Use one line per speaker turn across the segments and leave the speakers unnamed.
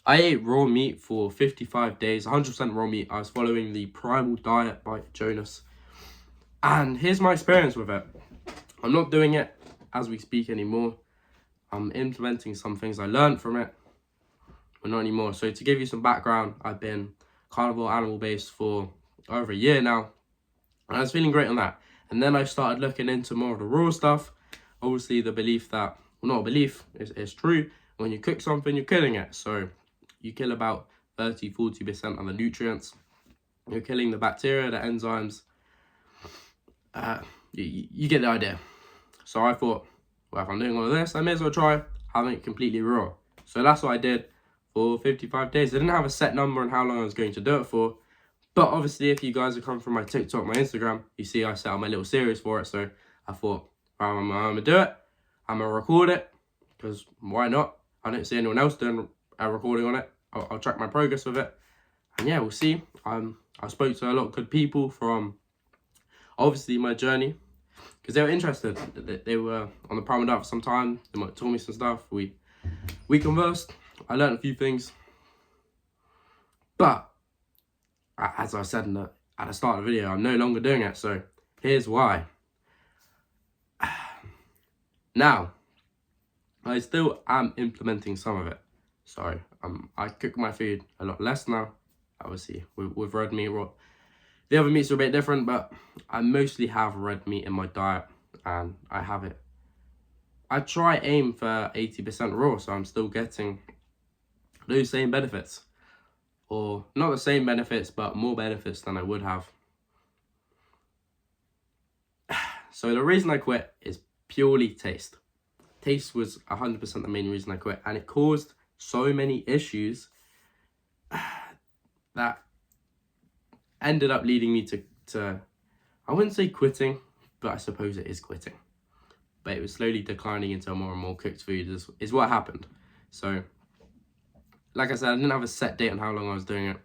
I ate raw meat for 55 days, 100% raw meat. I was following the Primal Diet by Jonas. And here's my experience with it. I'm not doing it as we speak anymore. I'm implementing some things I learned from it, but not anymore. So to give you some background, I've been carnivore animal-based for over a year now. And I was feeling great on that. And then I started looking into more of the raw stuff. Obviously, the belief that, well, not a belief, it's true. When you cook something, you're killing it. So you kill about 30-40% of the nutrients. You're killing the bacteria, the enzymes. You get the idea. So I thought, well, if I'm doing all of this, I may as well try having it completely raw. So that's what I did for 55 days. I didn't have a set number on how long I was going to do it for. But obviously, if you guys have come from my TikTok, my Instagram, you see I set up my little series for it. So I thought, well, I'm going to do it. I'm going to record it. Because why not? I don't see anyone else doing a recording on it. I'll track my progress with it. And yeah, we'll see. I spoke to a lot of good people from, obviously, my journey. Because they were interested. They were on the Primal Diet for some time. They might tell me some stuff. We conversed. I learned a few things. But as I said at the start of the video, I'm no longer doing it. So here's why. Now, I still am implementing some of it. So I cook my food a lot less now. Obviously, with red meat. The other meats are a bit different, but I mostly have red meat in my diet, and I have it. I aim for 80% raw, so I'm still getting those same benefits. Or not the same benefits, but more benefits than I would have. So the reason I quit is purely taste. Taste was 100% the main reason I quit, and it caused so many issues that ended up leading me to I wouldn't say quitting, but I suppose it is quitting. But it was slowly declining into more and more cooked food is what happened. So, like I said, I didn't have a set date on how long I was doing it.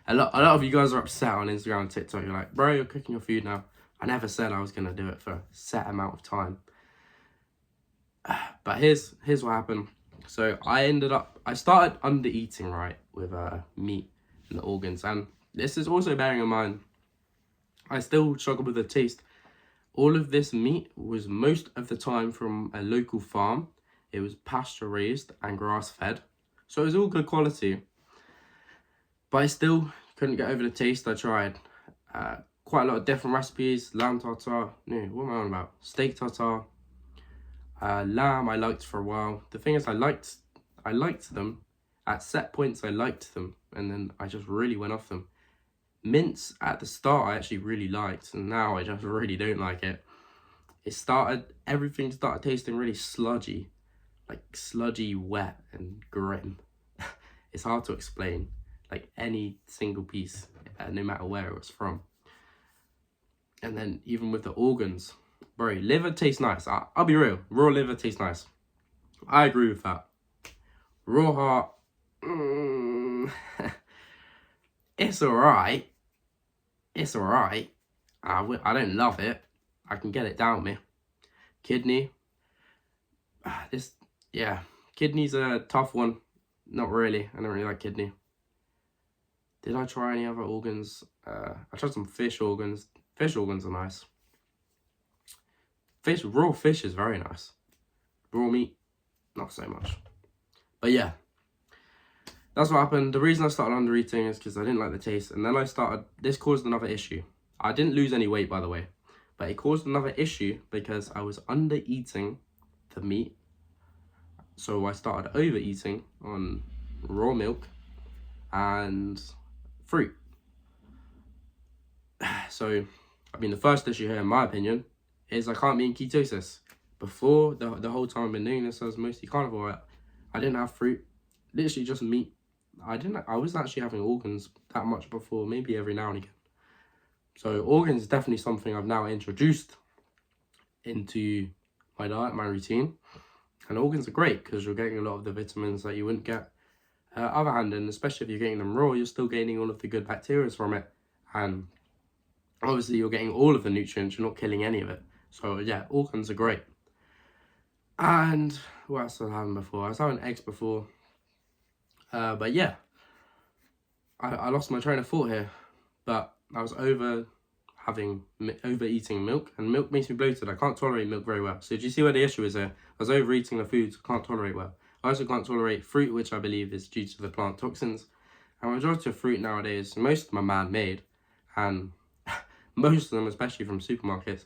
A lot of you guys are upset on Instagram and TikTok. You're like, bro, you're cooking your food now. I never said I was going to do it for a set amount of time. But here's what happened. So I started under eating, right, with meat and the organs. And this is also bearing in mind, I still struggle with the taste. All of this meat was most of the time from a local farm. It was pasture raised and grass fed. So it was all good quality. But I still couldn't get over the taste. I tried quite a lot of different recipes. Lamb tartare. No, what am I on about? Steak tartare. Lamb I liked for a while. The thing is, I liked them. At set points I liked them, and then I just really went off them. Mince at the start I actually really liked, and now I just really don't like it. Everything started tasting really sludgy. Like sludgy, wet and grim. It's hard to explain, like any single piece, no matter where it was from. And then even with the organs, bro, liver tastes nice. I'll be real, raw liver tastes nice. I agree with that. Raw heart, it's alright. It's alright. I don't love it. I can get it down me. Kidney, kidney's a tough one. Not really. I don't really like kidney. Did I try any other organs? I tried some fish organs. Fish organs are nice. Raw fish is very nice. Raw meat, not so much. But yeah, that's what happened. The reason I started under eating is because I didn't like the taste. And then this caused another issue. I didn't lose any weight, by the way. But it caused another issue because I was under eating the meat. So I started overeating on raw milk and fruit. So, I mean, the first issue here, in my opinion, is I can't be in ketosis. Before, the whole time I've been doing this, I was mostly carnivore. I didn't have fruit, literally just meat. I wasn't actually having organs that much before, maybe every now and again. So organs is definitely something I've now introduced into my diet, my routine. And organs are great because you're getting a lot of the vitamins that you wouldn't get other hand, and especially if you're getting them raw, you're still gaining all of the good bacteria from it. And obviously you're getting all of the nutrients, you're not killing any of it. So yeah, organs are great. And what else was I having before? I was having eggs before. But yeah, I lost my train of thought here, but I was overeating milk, and milk makes me bloated. I can't tolerate milk very well. So do you see where the issue is here? I was overeating the foods I can't tolerate well. I also can't tolerate fruit, which I believe is due to the plant toxins. And majority of fruit nowadays, most of them are man-made, and most of them, especially from supermarkets,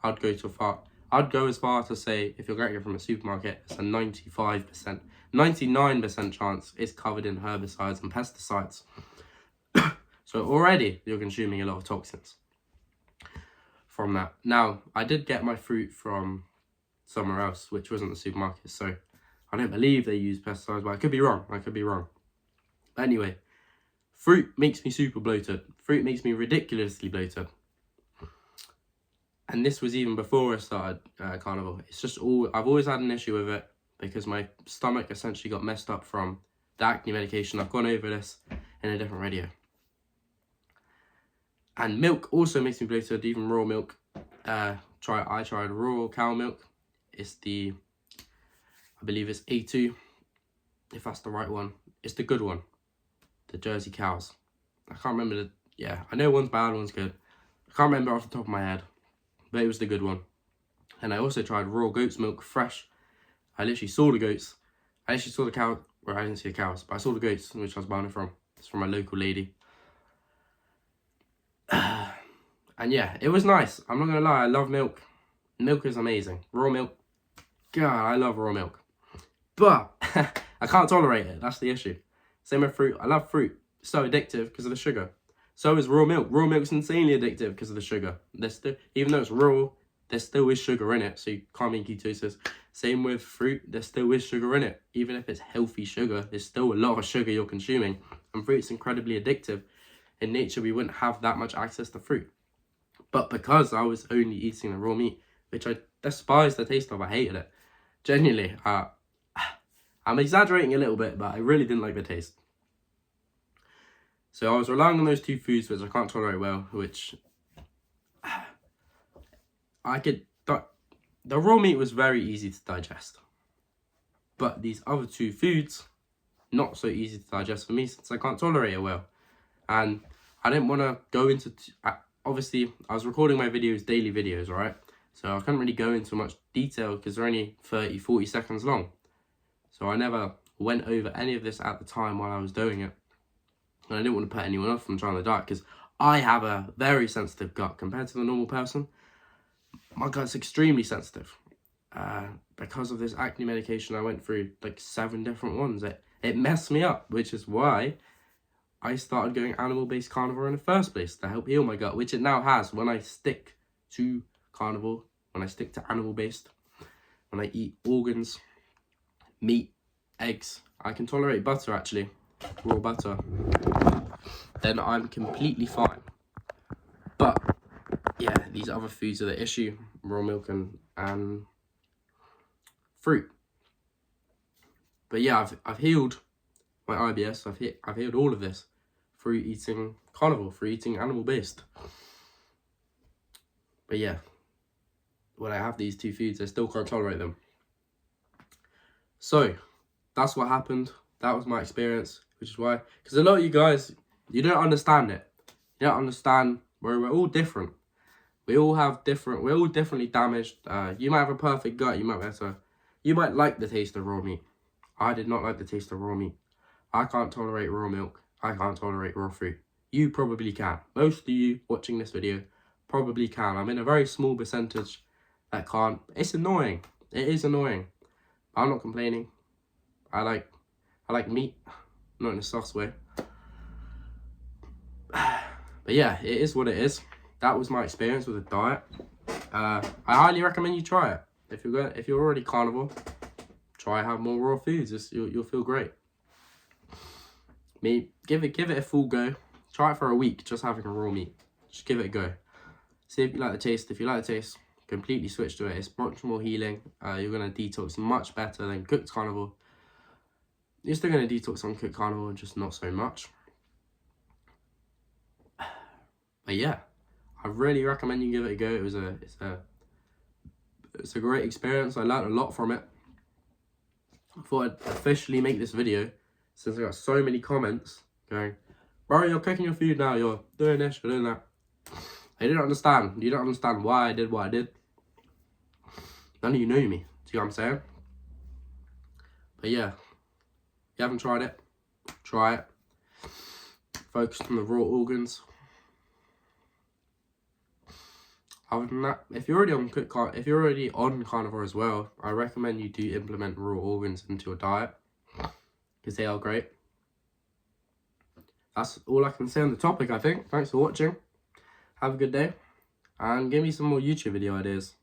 I'd go as far to say, if you're getting it from a supermarket, it's a 95%, 99% chance it's covered in herbicides and pesticides. So already you're consuming a lot of toxins from that. Now, I did get my fruit from somewhere else, which wasn't the supermarket, so I don't believe they use pesticides, but I could be wrong. But anyway, fruit makes me super bloated. Fruit makes me ridiculously bloated. And this was even before I started carnivore. It's just I've always had an issue with it because my stomach essentially got messed up from the acne medication. I've gone over this in a different video. And milk also makes me bloated, even raw milk. I tried raw cow milk. It's I believe it's A2, if that's the right one. It's the good one, the Jersey cows. I can't remember I know one's bad, one's good. I can't remember off the top of my head, but it was the good one. And I also tried raw goat's milk, fresh. I literally saw the goats. I actually saw the cow, well, I didn't see the cows, but I saw the goats, which I was buying it from. It's from a local lady. And yeah, it was nice. I'm not gonna lie, I love milk. Milk is amazing. Raw milk, God, I love raw milk. But I can't tolerate it, that's the issue. Same with fruit. I love fruit. It's so addictive because of the sugar. So is raw milk. Raw milk's insanely addictive because of the sugar. Even though it's raw, there still is sugar in it, so you can't be in ketosis. Same with fruit, there still is sugar in it. Even if it's healthy sugar, there's still a lot of sugar you're consuming. And fruit's incredibly addictive. In nature, we wouldn't have that much access to fruit. But because I was only eating the raw meat, which I despised the taste of, I hated it. Genuinely, I'm exaggerating a little bit, but I really didn't like the taste. So I was relying on those two foods, which I can't tolerate well, which the raw meat was very easy to digest. But these other two foods, not so easy to digest for me since I can't tolerate it well. And I didn't want to go into, obviously I was recording my videos, daily videos, right? So I couldn't really go into much detail because they're only 30-40 seconds long. So I never went over any of this at the time while I was doing it. And I didn't want to put anyone off from trying the diet because I have a very sensitive gut compared to the normal person. My gut's extremely sensitive. Because of this acne medication, I went through like 7 different ones. It messed me up, which is why I started going animal-based carnivore in the first place to help heal my gut, which it now has. When I stick to carnivore, when I stick to animal-based, when I eat organs, meat, eggs, I can tolerate butter actually, raw butter, then I'm completely fine. But yeah, these other foods are the issue, raw milk and fruit. But yeah, I've healed my IBS, I've healed all of this through eating carnivore, through eating animal-based. But yeah, when I have these two foods, I still can't tolerate them. So that's what happened. That was my experience, which is why, because a lot of you guys, you don't understand it. You don't understand where we're all different. We're all differently damaged. You might have a perfect gut. You might like the taste of raw meat. I did not like the taste of raw meat. I can't tolerate raw milk. I can't tolerate raw fruit. You probably can. Most of you watching this video probably can. I'm in a very small percentage that can't. It's annoying. It is annoying. I'm not complaining. I like meat, not in a sauce way. But yeah, it is what it is. That was my experience with the diet. I highly recommend you try it. If you're already carnivore, try have more raw foods. You'll feel great. Give it a full go. Try it for a week, just having a raw meat. Just give it a go. See if you like the taste. If you like the taste, completely switch to it. It's much more healing. You're gonna detox much better than cooked carnivore. You're still gonna detox on cooked carnivore, just not so much. But yeah, I really recommend you give it a go. It's a great experience. I learned a lot from it. I thought I'd officially make this video since I got so many comments going, bro, you're cooking your food now, you're doing this, you're doing that. I didn't understand. You don't understand why I did what I did. None of you knew me. See what I'm saying? But yeah, if you haven't tried it, try it. Focus on the raw organs. Other than that, if you're already on carnivore as well, I recommend you do implement raw organs into your diet because they are great. That's all I can say on the topic, I think. Thanks for watching. Have a good day and give me some more YouTube video ideas.